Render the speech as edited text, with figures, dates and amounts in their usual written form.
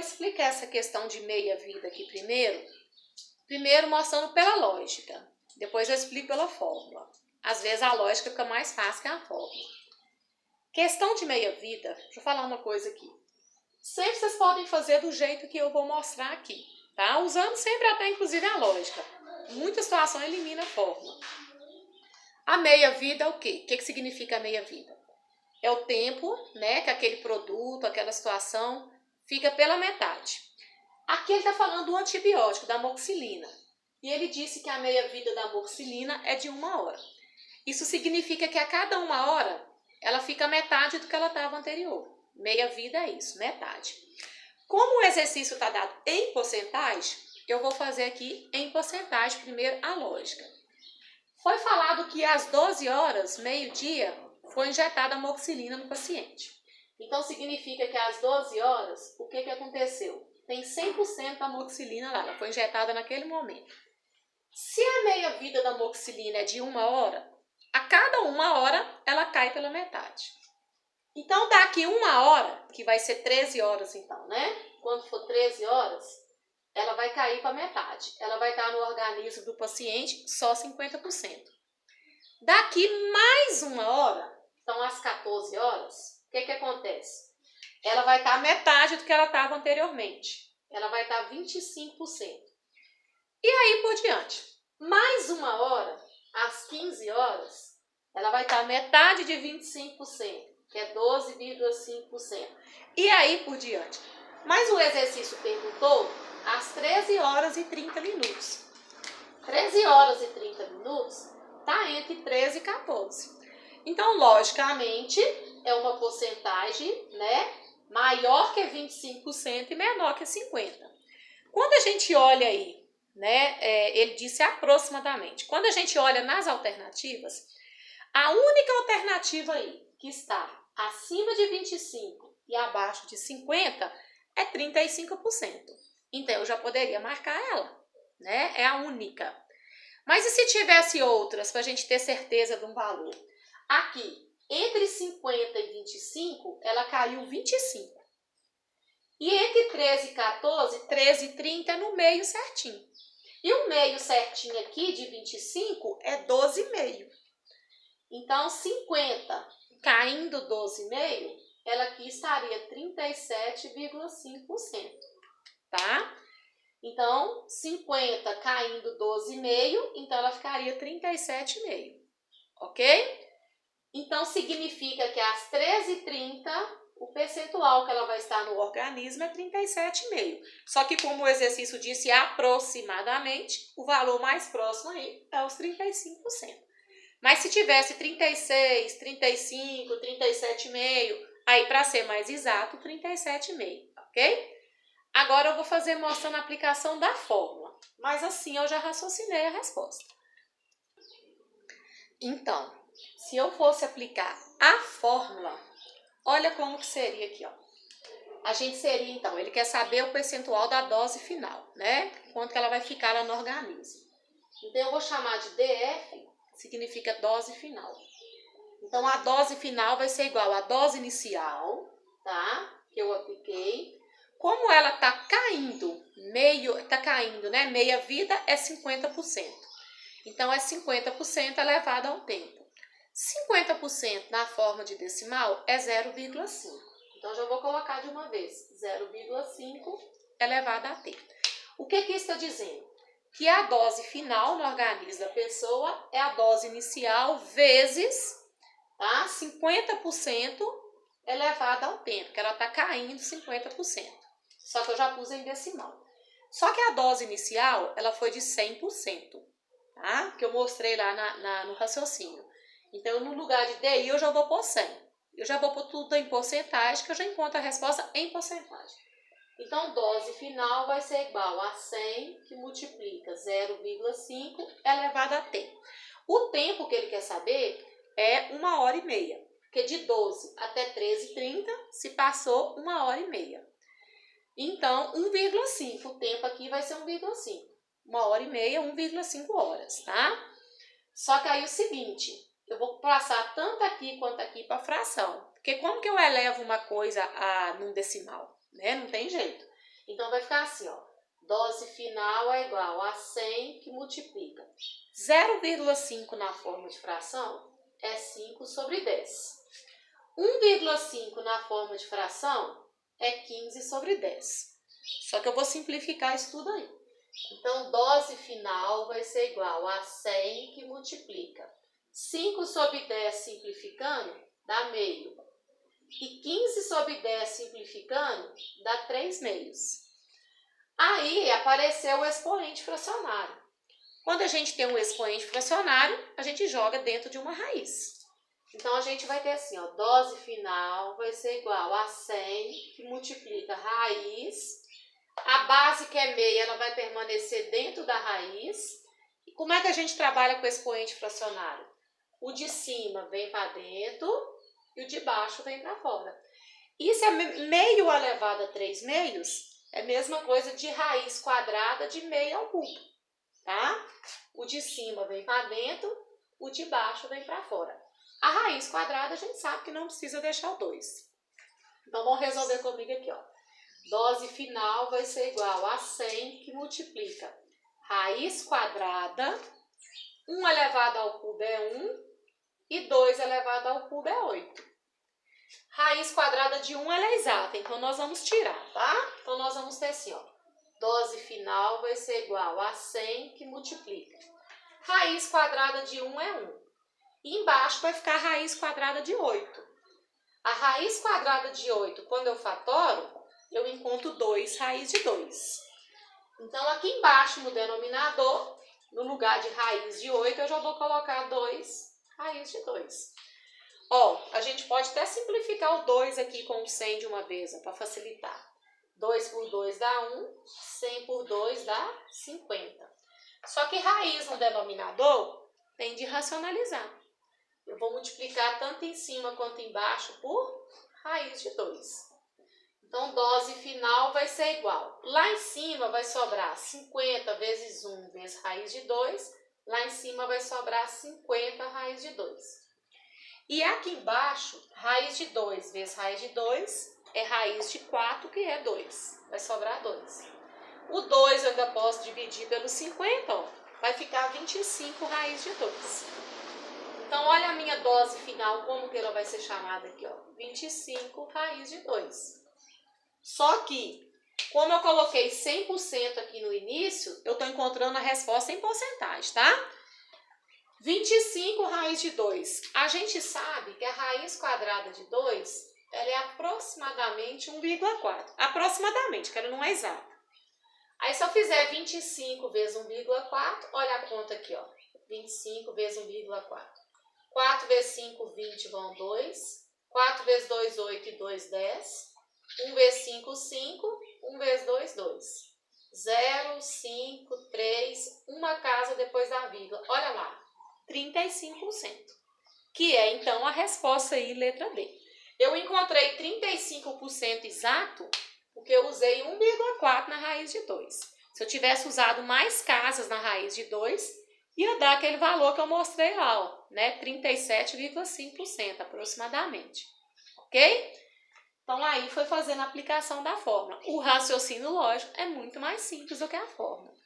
explicar essa questão de meia-vida aqui primeiro mostrando pela lógica, depois eu explico pela fórmula. Às vezes a lógica fica mais fácil que a fórmula. Questão de meia-vida, deixa eu falar uma coisa aqui. Sempre vocês podem fazer do jeito que eu vou mostrar aqui, tá? Usando sempre até inclusive a lógica. Muita situação elimina a fórmula. A meia-vida é o quê? O que significa a meia-vida? É o tempo, né, que aquele produto, aquela situação fica pela metade. Aqui ele está falando do antibiótico, da amoxicilina. E ele disse que a meia-vida da amoxicilina é de 1 hora. Isso significa que a cada 1 hora ela fica metade do que ela estava anterior. Meia-vida é isso, metade. Como o exercício está dado em porcentagem, eu vou fazer aqui em porcentagem primeiro a lógica. Foi falado que às 12 horas, meio-dia, foi injetada amoxicilina no paciente. Então significa que às 12 horas, o que aconteceu? Tem 100% da amoxicilina lá, ela foi injetada naquele momento. Se a meia-vida da amoxicilina é de 1 hora, a cada 1 hora ela cai pela metade. Então daqui 1 hora, que vai ser 13 horas então, né? Quando for 13 horas, ela vai cair para metade. Ela vai estar no organismo do paciente só 50%. Daqui mais 1 hora, então às 14 horas, o que acontece? Ela vai estar metade do que ela estava anteriormente. Ela vai estar 25%. E aí por diante. Mais 1 hora, às 15 horas, ela vai estar metade de 25%, que é 12,5%. E aí por diante. Mas o exercício perguntou às 13 horas e 30 minutos. 13 horas e 30 minutos está entre 13 e 14. Então, logicamente, é uma porcentagem, né, maior que 25% e menor que 50%. Quando a gente olha aí, né, ele disse aproximadamente. Quando a gente olha nas alternativas, a única alternativa aí que está acima de 25% e abaixo de 50% é 35%. Então, eu já poderia marcar ela, né? É a única. Mas e se tivesse outras, para a gente ter certeza de um valor? Aqui, entre 50 e 25, ela caiu 25. E entre 13 e 14, 13 e 30 é no meio certinho. E o meio certinho aqui, de 25, é 12,5. Então, 50 caindo 12,5, ela aqui estaria 37,5%, tá? Então, 50 caindo 12,5, então ela ficaria 37,5, ok? Então, significa que às 13h30, o percentual que ela vai estar no organismo é 37,5. Só que como o exercício disse aproximadamente, o valor mais próximo aí é os 35%. Mas se tivesse 36, 35, 37,5, aí para ser mais exato, 37,5, ok? Agora eu vou fazer mostrando a aplicação da fórmula, mas assim eu já raciocinei a resposta. Então, se eu fosse aplicar a fórmula, olha como que seria aqui, ó. A gente seria, então, ele quer saber o percentual da dose final, né? Quanto que ela vai ficar lá no organismo. Então, eu vou chamar de DF, significa dose final. Então, a dose final vai ser igual à dose inicial, tá? Que eu apliquei. Como ela tá caindo, né? Meia vida é 50%. Então, é 50% elevado ao tempo. 50% na forma de decimal é 0,5. Então, já vou colocar de uma vez. 0,5 elevado a t. O que isso está dizendo? Que a dose final no organismo da pessoa é a dose inicial vezes, tá? 50% elevado ao tempo, que ela está caindo 50%. Só que eu já pus em decimal. Só que a dose inicial, ela foi de 100%, tá? Que eu mostrei lá no raciocínio. Então, no lugar de DI, eu já vou pôr 100. Eu já vou pôr tudo em porcentagem, que eu já encontro a resposta em porcentagem. Então, dose final vai ser igual a 100, que multiplica 0,5 elevado a t. O tempo que ele quer saber é 1h30. Porque de 12 até 13h30 se passou 1h30. Então, 1,5. O tempo aqui vai ser 1,5. 1h30, 1,5 horas, tá? Só que aí é o seguinte, eu vou passar tanto aqui quanto aqui para fração. Porque como que eu elevo uma coisa num decimal? Né? Não tem jeito. Então, vai ficar assim, ó. Dose final é igual a 100 que multiplica 0,5 na forma de fração é 5 sobre 10. 1,5 na forma de fração é 15 sobre 10. Só que eu vou simplificar isso tudo aí. Então, dose final vai ser igual a 100 que multiplica 5 sobre 10 simplificando dá meio. E 15 sobre 10 simplificando dá 3 meios. Aí apareceu o expoente fracionário. Quando a gente tem um expoente fracionário, a gente joga dentro de uma raiz. Então, a gente vai ter assim, ó, dose final vai ser igual a 100, que multiplica raiz. A base, que é meia, ela vai permanecer dentro da raiz. E como é que a gente trabalha com expoente fracionário? O de cima vem para dentro e o de baixo vem para fora. Isso é meio elevado a 3 meios. É a mesma coisa de raiz quadrada de meio ao cubo, tá? O de cima vem para dentro, o de baixo vem para fora. A raiz quadrada a gente sabe que não precisa deixar o 2. Então, vamos resolver comigo aqui, ó. Dose final vai ser igual a 100 que multiplica raiz quadrada, 1 elevado ao cubo é 1 e 2 elevado ao cubo é 8. Raiz quadrada de 1 ela é exata, então nós vamos tirar, tá? Então nós vamos ter assim, ó. Dose final vai ser igual a 100 que multiplica. Raiz quadrada de 1 é 1. E embaixo vai ficar a raiz quadrada de 8. A raiz quadrada de 8, quando eu fatoro, eu encontro 2 raiz de 2. Então aqui embaixo no denominador, no lugar de raiz de 8, eu já vou colocar 2 raiz de 2. Ó, a gente pode até simplificar o 2 aqui com o 100 de uma vez, para facilitar. 2 por 2 dá 1, 100 por 2 dá 50. Só que raiz no denominador tem de racionalizar. Eu vou multiplicar tanto em cima quanto embaixo por raiz de 2. Então, dose final vai ser igual. Lá em cima vai sobrar 50 vezes 1 vezes raiz de 2. Lá em cima vai sobrar 50 raiz de 2. E aqui embaixo, raiz de 2 vezes raiz de 2 é raiz de 4, que é 2. Vai sobrar 2. O 2 eu ainda posso dividir pelo 50, ó. Vai ficar 25 raiz de 2. Então, olha a minha dose final, como que ela vai ser chamada aqui, ó. 25 raiz de 2. Só que, como eu coloquei 100% aqui no início, eu estou encontrando a resposta em porcentagem, tá? 25 raiz de 2. A gente sabe que a raiz quadrada de 2, ela é aproximadamente 1,4. Aproximadamente, que ela não é exata. Aí, se eu fizer 25 vezes 1,4, olha a conta aqui, ó. 25 vezes 1,4. 4 vezes 5, 20 vão 2. 4 vezes 2, 8 e 2, 10. 1 vezes 5, 5. 1 vezes 2, 2. 0, 5, 3, uma casa depois da vírgula. Olha lá. 35%, que é então a resposta aí, letra B. Eu encontrei 35% exato porque eu usei 1,4 na raiz de 2. Se eu tivesse usado mais casas na raiz de 2, ia dar aquele valor que eu mostrei lá, ó, né? 37,5% aproximadamente, ok? Então aí foi fazendo a aplicação da fórmula. O raciocínio lógico é muito mais simples do que a fórmula.